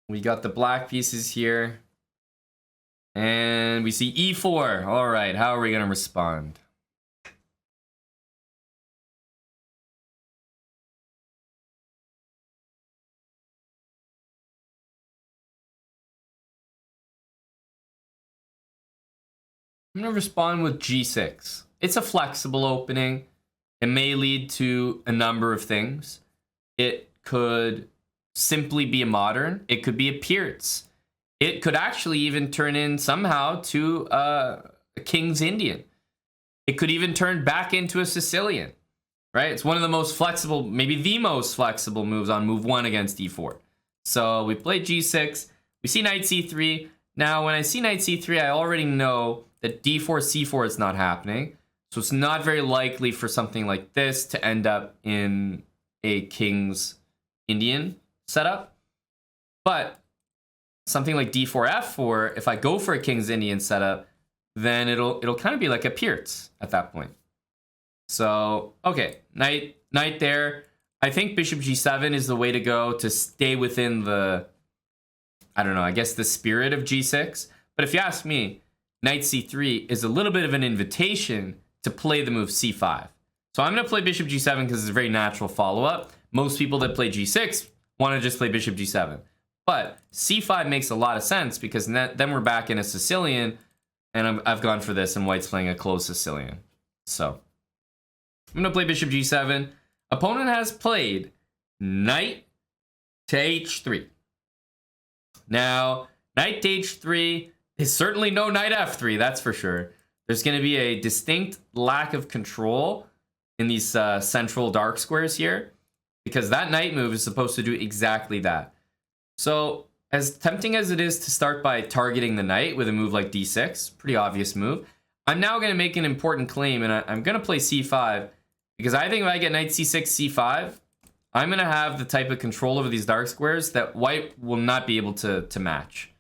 We got the black pieces here. And we see e4. All right, how are we going to respond? I'm going to respond with g6. It's a flexible opening. It may lead to a number of things. It could simply be a modern. It could be a Peertz. It could actually even turn in somehow to a King's Indian. It could even turn back into a Sicilian, right? It's one of the most flexible, maybe the most flexible moves on move 1 against e4. So we play g6. We see knight c3. Now, when I see knight c3, I already know that d4, c4 is not happening. So it's not very likely for something like this to end up in a King's Indian setup. But something like d4, f4, if I go for a King's Indian setup, then it'll kind of be like a Peertz at that point. So, okay, knight there. I think bishop g7 is the way to go to stay within the, I don't know, I guess the spirit of g6. But if you ask me, knight c3 is a little bit of an invitation to play the move c5. So I'm going to play bishop g7 because it's a very natural follow-up. Most people that play g6 want to just play bishop g7. But c5 makes a lot of sense because then we're back in a Sicilian, and I've gone for this, and white's playing a closed Sicilian. So I'm going to play bishop g7. Opponent has played knight to h3. Now, knight to h3 is certainly no knight f3, that's for sure. There's going to be a distinct lack of control in these central dark squares here, because that knight move is supposed to do exactly that. So, as tempting as it is to start by targeting the knight with a move like d6, pretty obvious move, I'm now going to make an important claim, and I'm going to play c5, because I think if I get knight c6, c5, I'm going to have the type of control over these dark squares that white will not be able to match.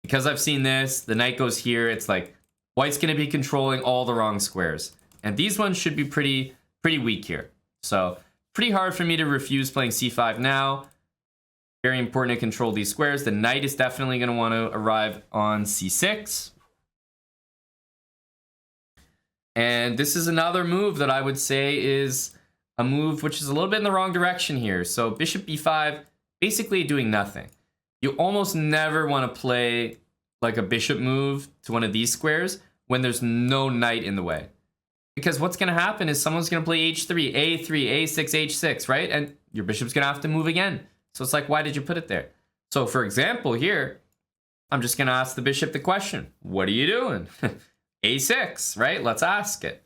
Because I've seen this, the knight goes here, it's like white's going to be controlling all the wrong squares. And these ones should be pretty weak here. So, pretty hard for me to refuse playing c5 now. Very important to control these squares. The knight is definitely going to want to arrive on c6. And this is another move that I would say is a move which is a little bit in the wrong direction here. So bishop b5, basically doing nothing. You almost never want to play like a bishop move to one of these squares when there's no knight in the way. Because what's going to happen is someone's going to play h3, a3, a6, h6, right? And your bishop's going to have to move again. So it's like, why did you put it there? So for example, here, I'm just going to ask the bishop the question. What are you doing? a6, right? Let's ask it.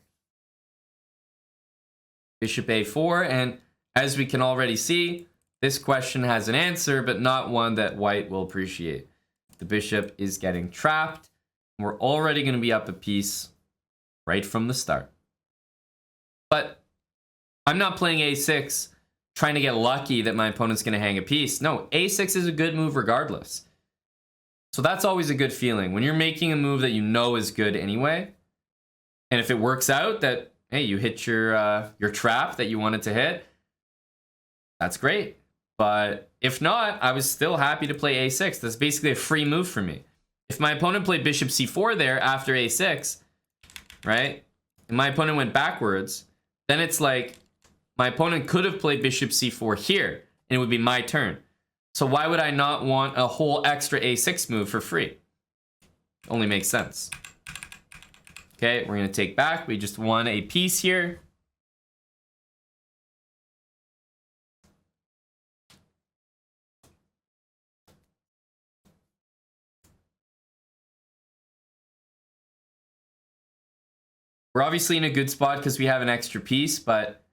Bishop a4, and as we can already see, this question has an answer, but not one that white will appreciate. The bishop is getting trapped. We're already going to be up a piece right from the start. But I'm not playing a6 trying to get lucky that my opponent's going to hang a piece. No, a6 is a good move regardless. So that's always a good feeling. When you're making a move that you know is good anyway, and if it works out that, hey, you hit your trap that you wanted to hit, that's great. But if not, I was still happy to play a6. That's basically a free move for me. If my opponent played bishop c4 there after a6, right, and my opponent went backwards, then it's like my opponent could have played bishop c4 here, and it would be my turn. So why would I not want a whole extra a6 move for free? Only makes sense. Okay, we're going to take back. We just won a piece here. We're obviously in a good spot because we have an extra piece, but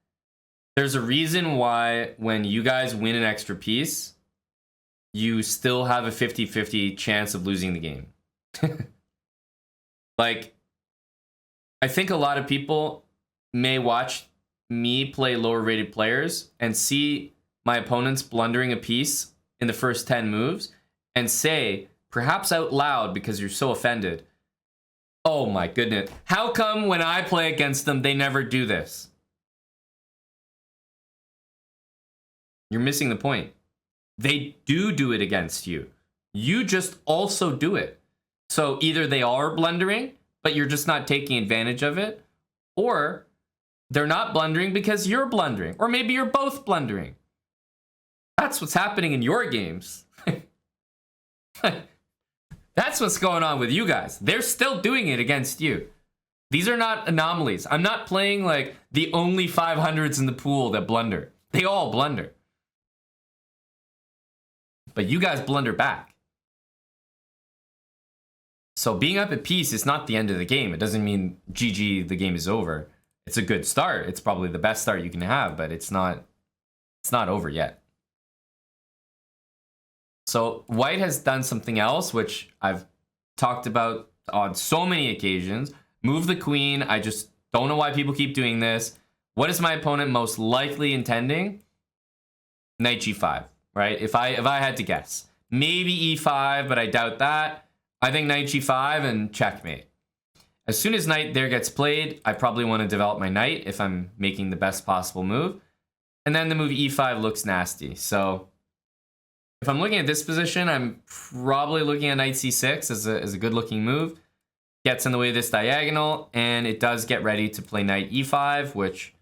there's a reason why when you guys win an extra piece, you still have a 50-50 chance of losing the game. Like, I think a lot of people may watch me play lower rated players and see my opponents blundering a piece in the first 10 moves and say, perhaps out loud because you're so offended, oh my goodness, how come when I play against them, they never do this? You're missing the point. they do it against you. You just also do it. So either they are blundering, but you're just not taking advantage of it, or they're not blundering because you're blundering, or maybe you're both blundering. That's what's happening in your games. That's what's going on with you guys. They're still doing it against you. These are not anomalies. I'm not playing like the only 500s in the pool that blunder. They all blunder. But you guys blunder back. So being up a piece is not the end of the game. It doesn't mean GG, the game is over. It's a good start. It's probably the best start you can have, but it's not over yet. So white has done something else, which I've talked about on so many occasions. Move the queen. I just don't know why people keep doing this. What is my opponent most likely intending? Knight g5, right? If I had to guess. Maybe e5, but I doubt that. I think knight g5 and checkmate. As soon as knight there gets played, I probably want to develop my knight if I'm making the best possible move. And then the move e5 looks nasty. So if I'm looking at this position, I'm probably looking at knight c6 as a good looking move. Gets in the way of this diagonal, and it does get ready to play knight e5, which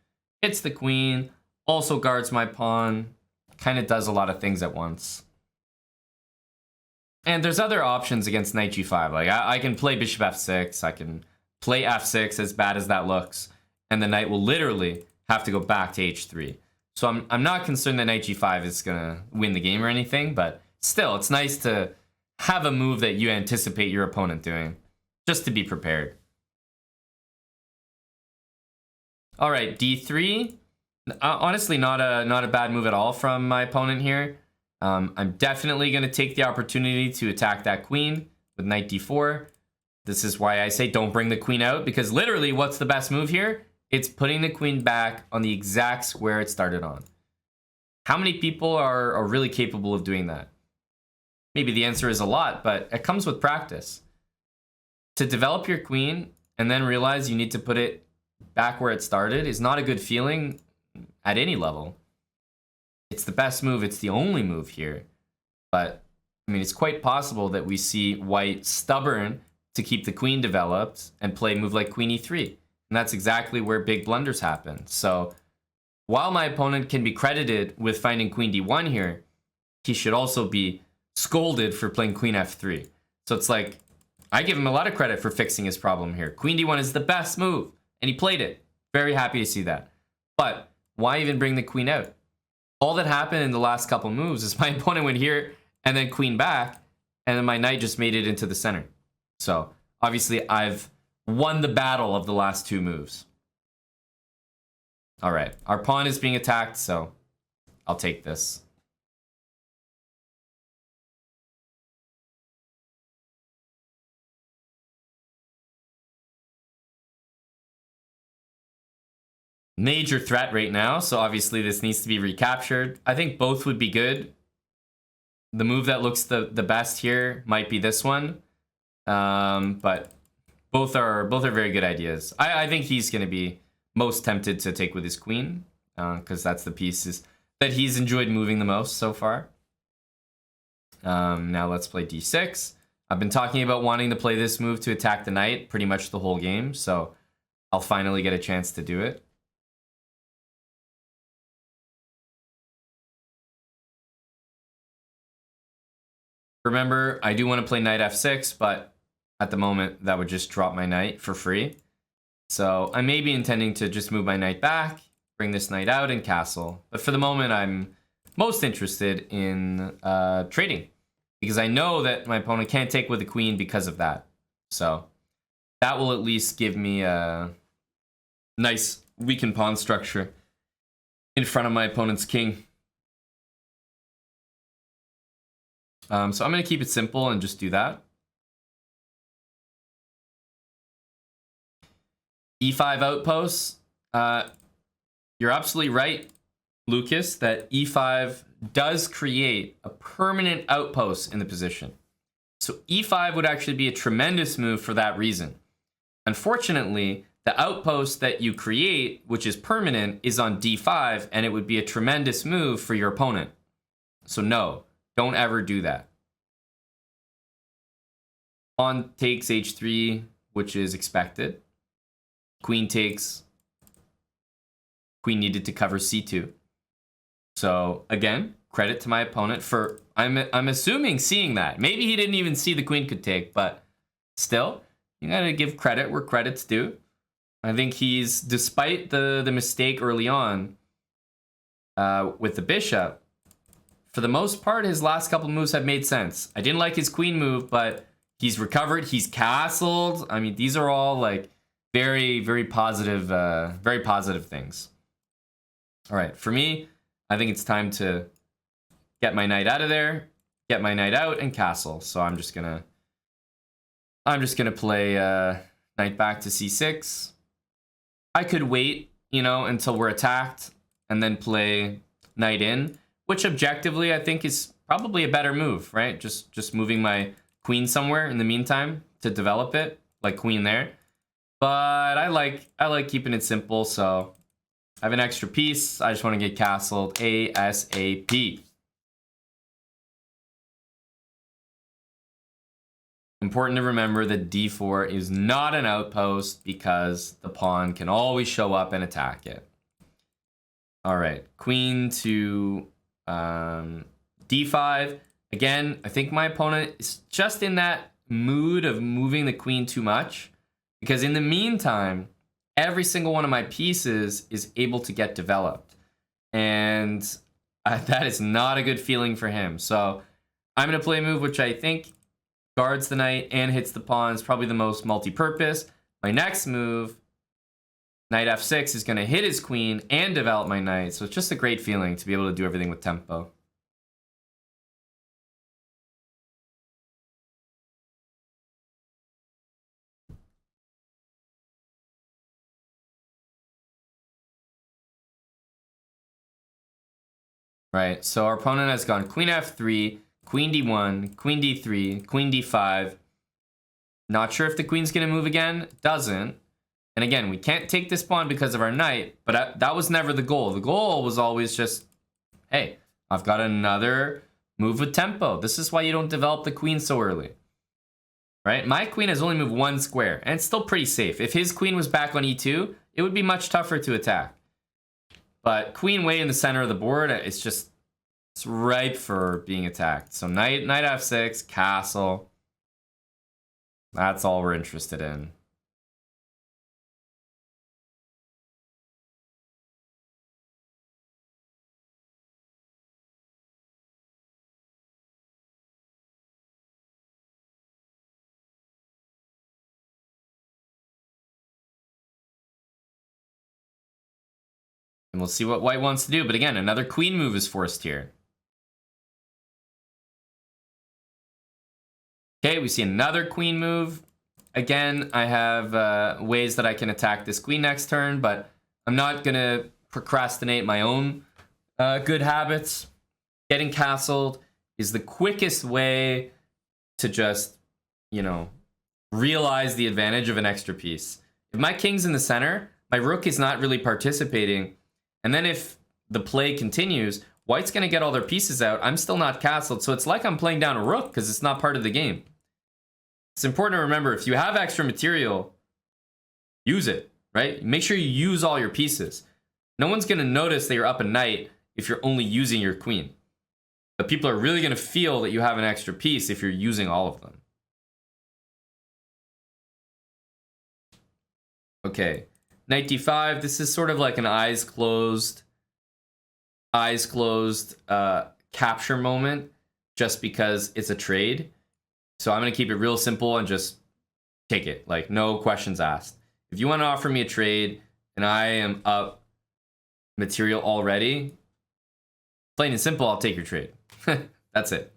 hits the queen, also guards my pawn, kind of does a lot of things at once. And there's other options against knight g5. Like I can play bishop f6, I can play f6, as bad as that looks, and the knight will literally have to go back to h3. So I'm not concerned that knight g5 is gonna win the game or anything, but still, it's nice to have a move that you anticipate your opponent doing, just to be prepared. All right, d3. Honestly, not a bad move at all from my opponent here. I'm definitely going to take the opportunity to attack that queen with knight d4. This is why I say don't bring the queen out, because literally what's the best move here? It's putting the queen back on the exact square it started on. How many people are really capable of doing that? Maybe the answer is a lot, but it comes with practice. To develop your queen and then realize you need to put it back where it started is not a good feeling at any level. It's the best move. It's the only move here. But, I mean, it's quite possible that we see white stubborn to keep the queen developed and play a move like queen e3. And that's exactly where big blunders happen. So, while my opponent can be credited with finding queen d1 here, he should also be scolded for playing queen f3. So it's like, I give him a lot of credit for fixing his problem here. Queen d1 is the best move, and he played it. Very happy to see that. But why even bring the queen out? All that happened in the last couple moves is my opponent went here and then queen back, and then my knight just made it into the center. So obviously I've won the battle of the last two moves. All right, our pawn is being attacked, so I'll take this. Major threat right now, so obviously this needs to be recaptured. I think both would be good. The move that looks the best here might be this one, but both are very good ideas. I think he's going to be most tempted to take with his queen, because that's the pieces that he's enjoyed moving the most so far. Now let's play d6. I've been talking about wanting to play this move to attack the knight pretty much the whole game, so I'll finally get a chance to do it. Remember, I do want to play knight f6, but at the moment, that would just drop my knight for free. So I may be intending to just move my knight back, bring this knight out, and castle. But for the moment, I'm most interested in trading, because I know that my opponent can't take with the queen because of that. So that will at least give me a nice weakened pawn structure in front of my opponent's king. So I'm going to keep it simple and just do that. E5 outposts. You're absolutely right, Lucas, that e5 does create a permanent outpost in the position. So e5 would actually be a tremendous move for that reason. Unfortunately, the outpost that you create, which is permanent, is on d5, and it would be a tremendous move for your opponent. So no, Don't ever do that. Pawn takes h3, which is expected. Queen takes. Queen needed to cover c2. So again, credit to my opponent for I'm assuming seeing that. Maybe he didn't even see the queen could take, but still, you gotta give credit where credit's due. I think he's, despite the mistake early on with the bishop, for the most part, his last couple moves have made sense. I didn't like his queen move, but he's recovered. He's castled. I mean, these are all like very, very positive things. All right, for me, I think it's time to get my knight out of there, get my knight out, and castle. So I'm just gonna play knight back to c6. I could wait, you know, until we're attacked, and then play knight in, which objectively I think is probably a better move, right? Just moving my queen somewhere in the meantime to develop it, like queen there. But I like keeping it simple, so I have an extra piece. I just want to get castled ASAP. Important to remember that d4 is not an outpost because the pawn can always show up and attack it. All right, queen to d5. Again, I think my opponent is just in that mood of moving the queen too much, because in the meantime, every single one of my pieces is able to get developed. And that is not a good feeling for him. So I'm going to play a move which I think guards the knight and hits the pawns, probably the most multi-purpose. My next move, knight f6, is going to hit his queen and develop my knight. So it's just a great feeling to be able to do everything with tempo. Right, so our opponent has gone queen f3, queen d1, queen d3, queen d5. Not sure if the queen's going to move again. Doesn't. And again, we can't take this pawn because of our knight, but that was never the goal. The goal was always just, hey, I've got another move with tempo. This is why you don't develop the queen so early. Right? My queen has only moved one square, and it's still pretty safe. If his queen was back on e2, it would be much tougher to attack. But queen way in the center of the board, it's ripe for being attacked. So knight f6, castle. That's all we're interested in. And we'll see what white wants to do. But again, another queen move is forced here. Okay, we see another queen move. Again, I have ways that I can attack this queen next turn, but I'm not going to procrastinate my own good habits. Getting castled is the quickest way to just, you know, realize the advantage of an extra piece. If my king's in the center, my rook is not really participating. And then if the play continues, white's going to get all their pieces out. I'm still not castled, so it's like I'm playing down a rook because it's not part of the game. It's important to remember, if you have extra material, use it, right? Make sure you use all your pieces. No one's going to notice that you're up a knight if you're only using your queen. But people are really going to feel that you have an extra piece if you're using all of them. Okay, knight d5. This is sort of like an eyes closed capture moment, just because it's a trade. So I'm going to keep it real simple and just take it. Like, no questions asked. If you want to offer me a trade and I am up material already, plain and simple, I'll take your trade. That's it.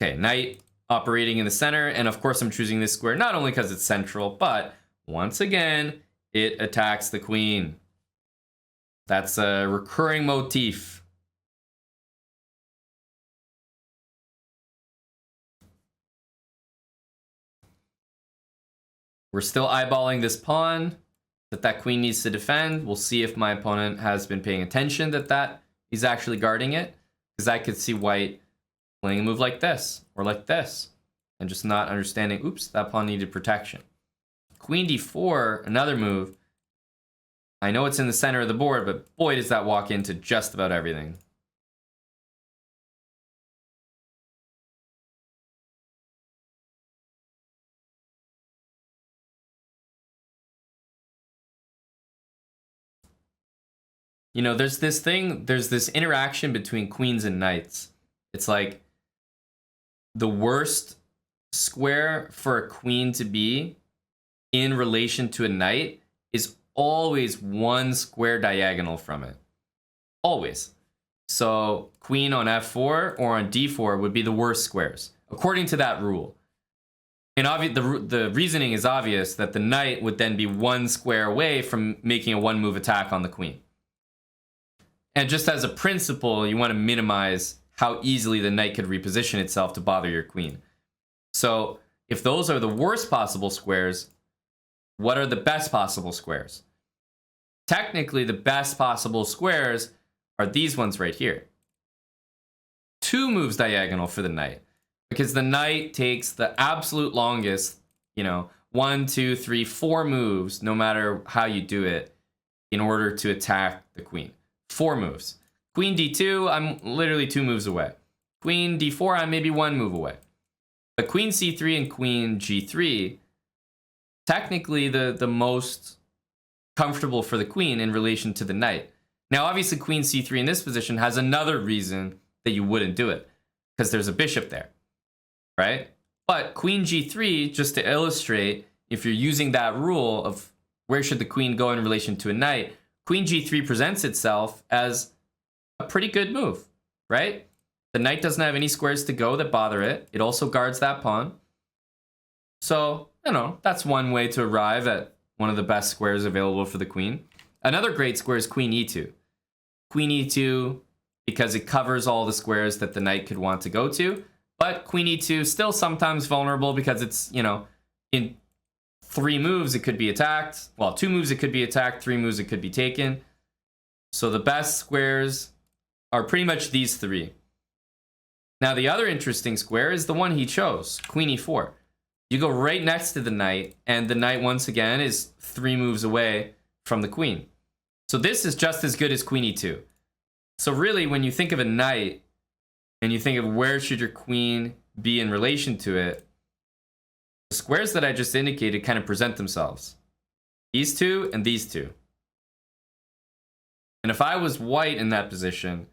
Okay, knight operating in the center. And of course, I'm choosing this square, not only because it's central, but once again, it attacks the queen. That's a recurring motif. We're still eyeballing this pawn. that queen needs to defend. We'll see if my opponent has been paying attention that he's actually guarding it. Because I could see white playing a move like this or like this and just not understanding, oops, that pawn needed protection. Queen d4, another move. I know it's in the center of the board, but boy, does that walk into just about everything. You know, there's this interaction between queens and knights. It's like the worst square for a queen to be in relation to a knight is always one square diagonal from it. Always. So queen on f4 or on d4 would be the worst squares, according to that rule. And the reasoning is obvious that the knight would then be one square away from making a one-move attack on the queen. And just as a principle, you want to minimize how easily the knight could reposition itself to bother your queen. So if those are the worst possible squares, what are the best possible squares? Technically, the best possible squares are these ones right here. 2 moves diagonal for the knight, because the knight takes the absolute longest, 1, 2, 3, 4 moves, no matter how you do it, in order to attack the queen. 4 moves. Queen d2, I'm literally 2 moves away. Queen d4, I'm maybe 1 move away. But queen c3 and queen g3, technically the most comfortable for the queen in relation to the knight. Now, obviously, queen c3 in this position has another reason that you wouldn't do it, because there's a bishop there, right? But queen g3, just to illustrate, if you're using that rule of where should the queen go in relation to a knight, queen g3 presents itself as a pretty good move, right? The knight doesn't have any squares to go that bother it. It also guards that pawn. So, that's one way to arrive at one of the best squares available for the queen. Another great square is queen e2. Queen e2, because it covers all the squares that the knight could want to go to. But queen e2 still sometimes vulnerable because it's, in 3 moves it could be attacked. Well, 2 moves it could be attacked, 3 moves it could be taken. So the best squares are pretty much these 3. Now the other interesting square is the one he chose, queen e4. You go right next to the knight, and the knight once again is 3 moves away from the queen. So this is just as good as queen e2. So really, when you think of a knight, and you think of where should your queen be in relation to it, the squares that I just indicated kind of present themselves. These 2 and these 2. And if I was white in that position,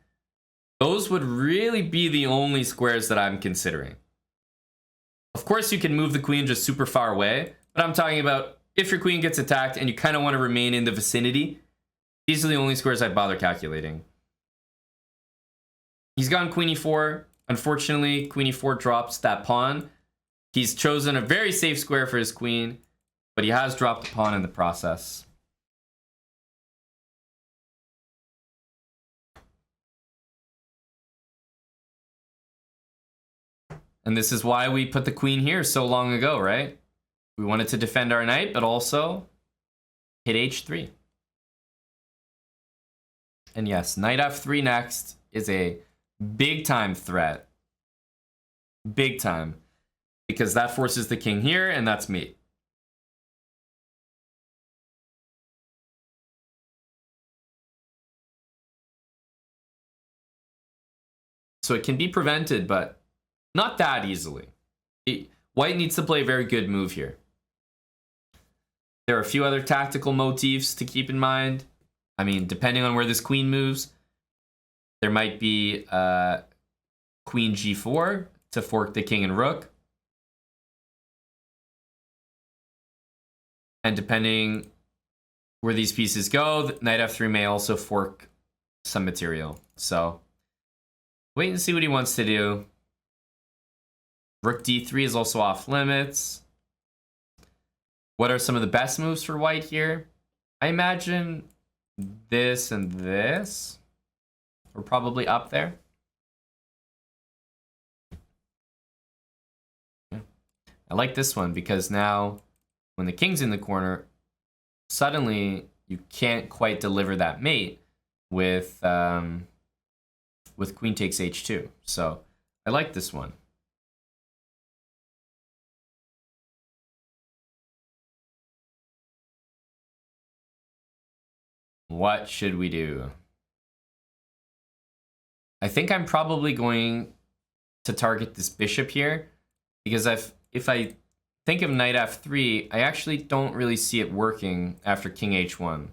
those would really be the only squares that I'm considering. Of course, you can move the queen just super far away, but I'm talking about if your queen gets attacked and you kind of want to remain in the vicinity, these are the only squares I'd bother calculating. He's gone queen e4. Unfortunately, queen e4 drops that pawn. He's chosen a very safe square for his queen, but he has dropped a pawn in the process. And this is why we put the queen here so long ago, right? We wanted to defend our knight, but also hit h3. And yes, knight f3 next is a big time threat. Big time. Because that forces the king here, and that's mate. So it can be prevented, but not that easily. White needs to play a very good move here. There are a few other tactical motifs to keep in mind. I mean, depending on where this queen moves, there might be queen g4 to fork the king and rook. And depending where these pieces go, knight f3 may also fork some material. So wait and see what he wants to do. Rook d3 is also off limits. What are some of the best moves for white here? I imagine this and this are probably up there. Yeah. I like this one because now when the king's in the corner, suddenly you can't quite deliver that mate with queen takes h2. So I like this one. What should we do? I think I'm probably going to target this bishop here, because if I think of knight f3, I actually don't really see it working after king h1.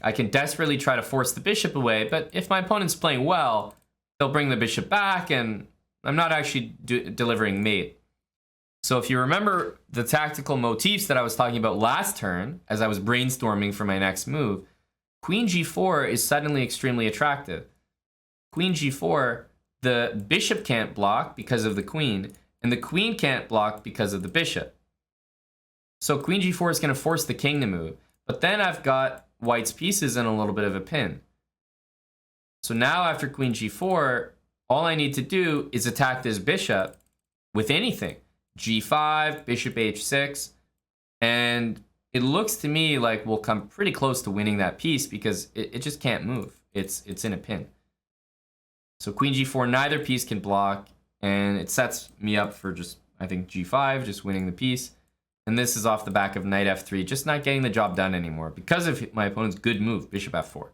I can desperately try to force the bishop away, but if my opponent's playing well, they'll bring the bishop back, and I'm not actually delivering mate. So if you remember the tactical motifs that I was talking about last turn, as I was brainstorming for my next move, queen g4 is suddenly extremely attractive. Queen g4, the bishop can't block because of the queen, and the queen can't block because of the bishop. So queen g4 is going to force the king to move. But then I've got white's pieces in a little bit of a pin. So now after queen g4, all I need to do is attack this bishop with anything. g5, bishop h6, and it looks to me like we'll come pretty close to winning that piece because it just can't move. It's in a pin. So queen g4, neither piece can block, and it sets me up for just, I think, g5, just winning the piece. And this is off the back of knight f3, just not getting the job done anymore because of my opponent's good move, bishop f4.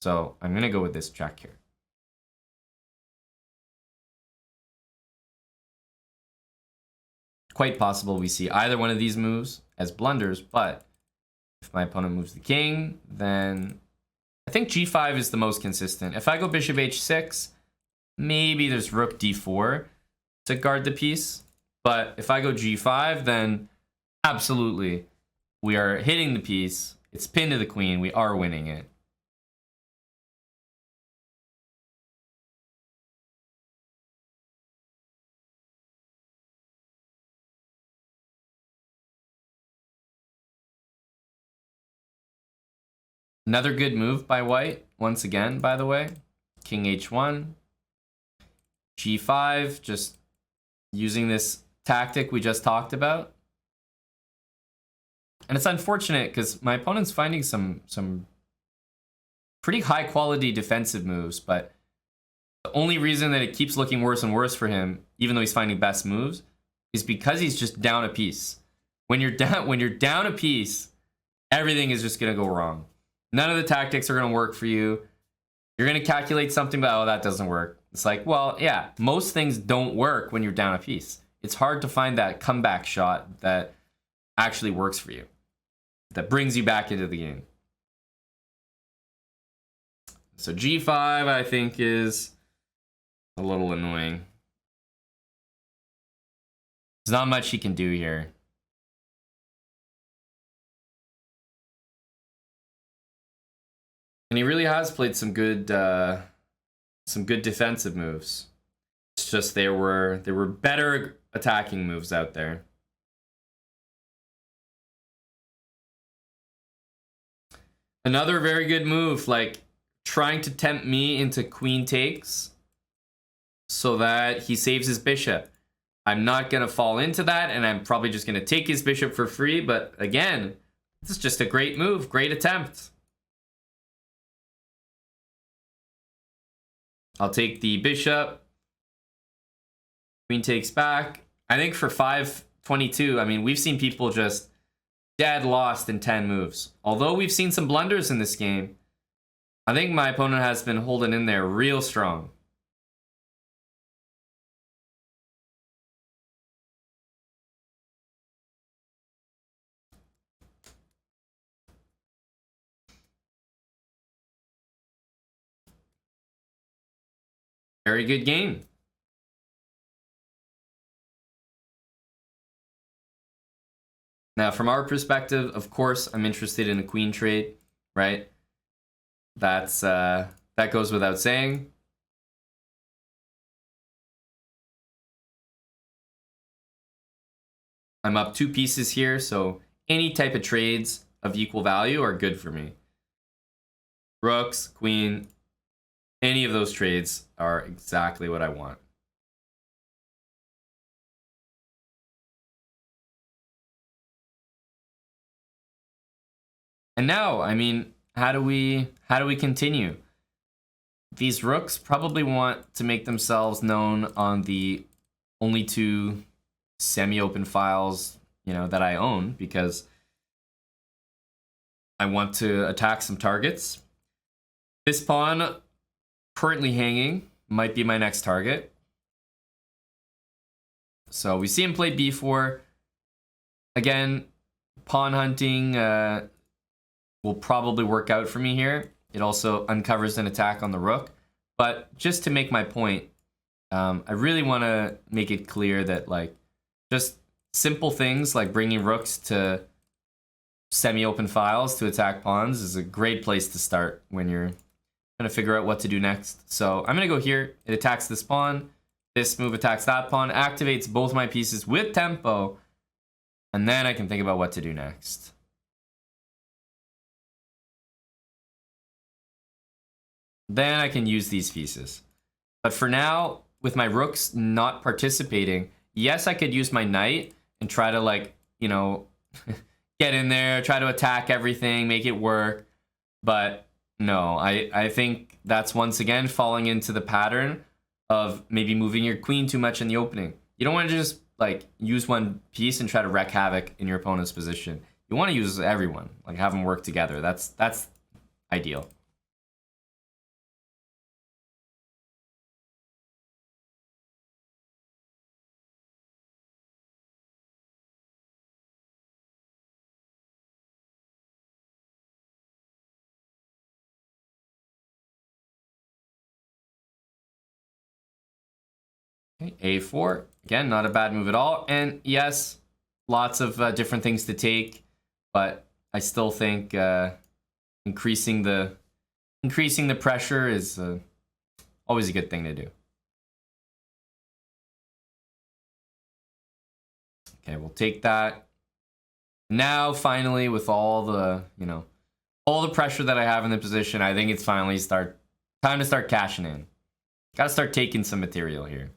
So I'm going to go with this check here. Quite possible we see either one of these moves as blunders, but if my opponent moves the king, then I think g5 is the most consistent. If I go bishop h6, maybe there's rook d4 to guard the piece. But if I go g5, then absolutely we are hitting the piece. It's pinned to the queen. We are winning it. Another good move by white, once again, by the way. King h1. g5, just using this tactic we just talked about. And it's unfortunate because my opponent's finding some pretty high quality defensive moves, but the only reason that it keeps looking worse and worse for him, even though he's finding best moves, is because he's just down a piece. When you're down a piece, everything is just gonna go wrong. None of the tactics are gonna work for you. You're gonna calculate something, but oh, that doesn't work. It's like, well, yeah, most things don't work when you're down a piece. It's hard to find that comeback shot that actually works for you, that brings you back into the game. So g5, I think, is a little annoying. There's not much he can do here. And he really has played some good defensive moves. It's just there were better attacking moves out there. Another very good move, like trying to tempt me into queen takes so that he saves his bishop. I'm not going to fall into that, and I'm probably just going to take his bishop for free. But again, this is just a great move, great attempt. I'll take the bishop. Queen takes back. I think for 522, I mean, we've seen people just dead lost in 10 moves. Although we've seen some blunders in this game, I think my opponent has been holding in there real strong. Very good game. Now, from our perspective, of course, I'm interested in a queen trade, right? That goes without saying. I'm up 2 pieces here, so any type of trades of equal value are good for me. Rooks, queen, any of those trades are exactly what I want. And now, I mean, how do we continue? These rooks probably want to make themselves known on the only two semi-open files, you know, that I own, because I want to attack some targets. This pawn currently hanging might be my next target. So we see him play b4. Again, pawn hunting will probably work out for me here. It also uncovers an attack on the rook. But just to make my point, I really want to make it clear that, like, just simple things like bringing rooks to semi-open files to attack pawns is a great place to start when you're trying to figure out what to do next. So I'm going to go here. It attacks this pawn. This move attacks that pawn, activates both my pieces with tempo, and then I can think about what to do next. Then I can use these pieces. But for now, with my rooks not participating, yes, I could use my knight and try to, like, you know, get in there, try to attack everything, make it work. But no, I think that's once again falling into the pattern of maybe moving your queen too much in the opening. You don't want to just, like, use one piece and try to wreak havoc in your opponent's position. You want to use everyone, like, have them work together. That's ideal. Okay, a4. Again, not a bad move at all. And yes, lots of different things to take, but I still think increasing the pressure is always a good thing to do. Okay, we'll take that. Now, finally, with all the, you know, all the pressure that I have in the position, I think it's finally time to start cashing in. Got to start taking some material here.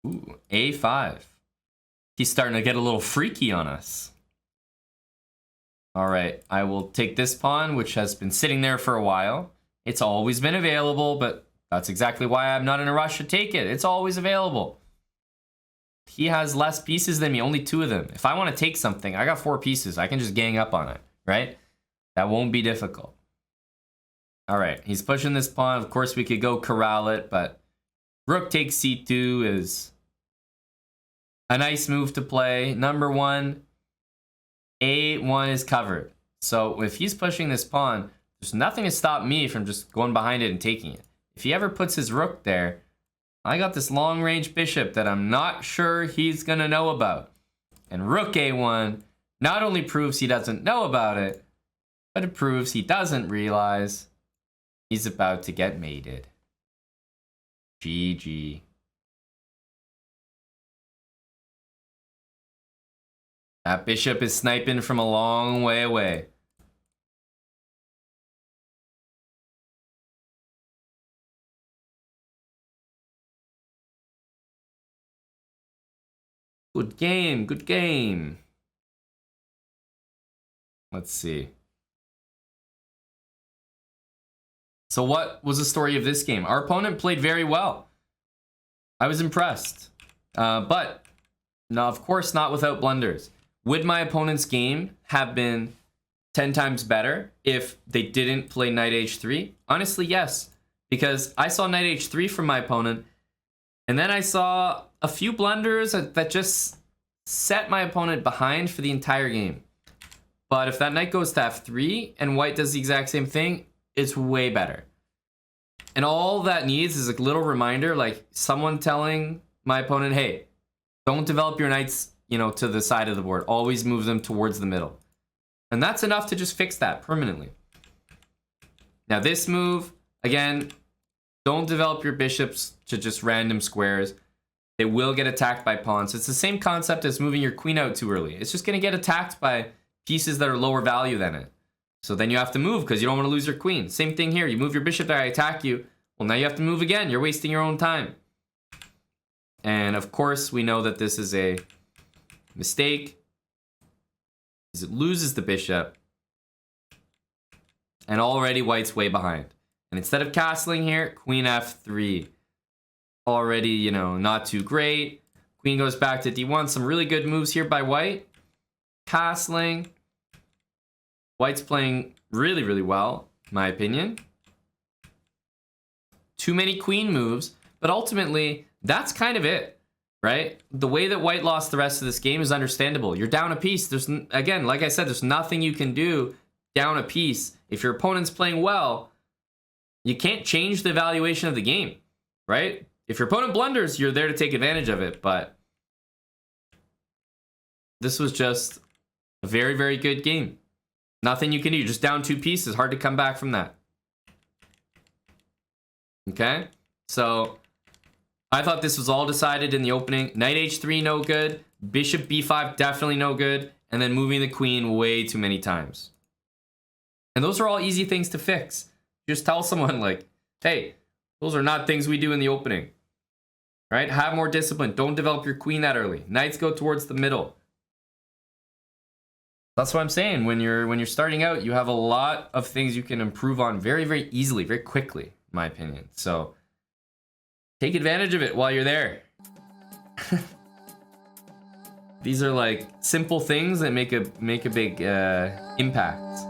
Ooh, a5. He's starting to get a little freaky on us. All right, I will take this pawn, which has been sitting there for a while. It's always been available, but that's exactly why I'm not in a rush to take it. It's always available. He has less pieces than me, only 2 of them. If I want to take something, I got 4 pieces. I can just gang up on it, right? That won't be difficult. All right, he's pushing this pawn. Of course, we could go corral it, but rook takes c2 is a nice move to play. Number 1, a1 is covered. So if he's pushing this pawn, there's nothing to stop me from just going behind it and taking it. If he ever puts his rook there, I got this long-range bishop that I'm not sure he's going to know about. And rook a1 not only proves he doesn't know about it, but it proves he doesn't realize he's about to get mated. GG. That bishop is sniping from a long way away. Good game, good game. Let's see. So what was the story of this game? Our opponent played very well. I was impressed. But, no, of course, not without blunders. Would my opponent's game have been 10 times better if they didn't play knight h3? Honestly, yes. Because I saw knight h3 from my opponent, and then I saw a few blunders that just set my opponent behind for the entire game. But if that knight goes to f3 and white does the exact same thing, it's way better. And all that needs is a little reminder, like someone telling my opponent, hey, don't develop your knights, you know, to the side of the board. Always move them towards the middle. And that's enough to just fix that permanently. Now this move, again, don't develop your bishops to just random squares. They will get attacked by pawns. It's the same concept as moving your queen out too early. It's just going to get attacked by pieces that are lower value than it. So then you have to move because you don't want to lose your queen. Same thing here. You move your bishop there, I attack you. Well, now you have to move again. You're wasting your own time. And of course, we know that this is a mistake, because it loses the bishop. And already white's way behind. And instead of castling here, queen f3. Already, you know, not too great. Queen goes back to d1. Some really good moves here by white. Castling. White's playing really, really well, in my opinion. Too many queen moves, but ultimately, that's kind of it, right? The way that white lost the rest of this game is understandable. You're down a piece. There's, again, like I said, there's nothing you can do down a piece. If your opponent's playing well, you can't change the valuation of the game, right? If your opponent blunders, you're there to take advantage of it, but this was just a very, very good game. Nothing you can do. You're just down 2 pieces. Hard to come back from that. Okay? So, I thought this was all decided in the opening. Knight h3, no good. Bishop b5, definitely no good. And then moving the queen way too many times. And those are all easy things to fix. Just tell someone like, hey, those are not things we do in the opening. Right? Have more discipline. Don't develop your queen that early. Knights go towards the middle. That's what I'm saying. When you're starting out, you have a lot of things you can improve on very, very easily, very quickly, in my opinion. So take advantage of it while you're there. These are like simple things that make a big impact.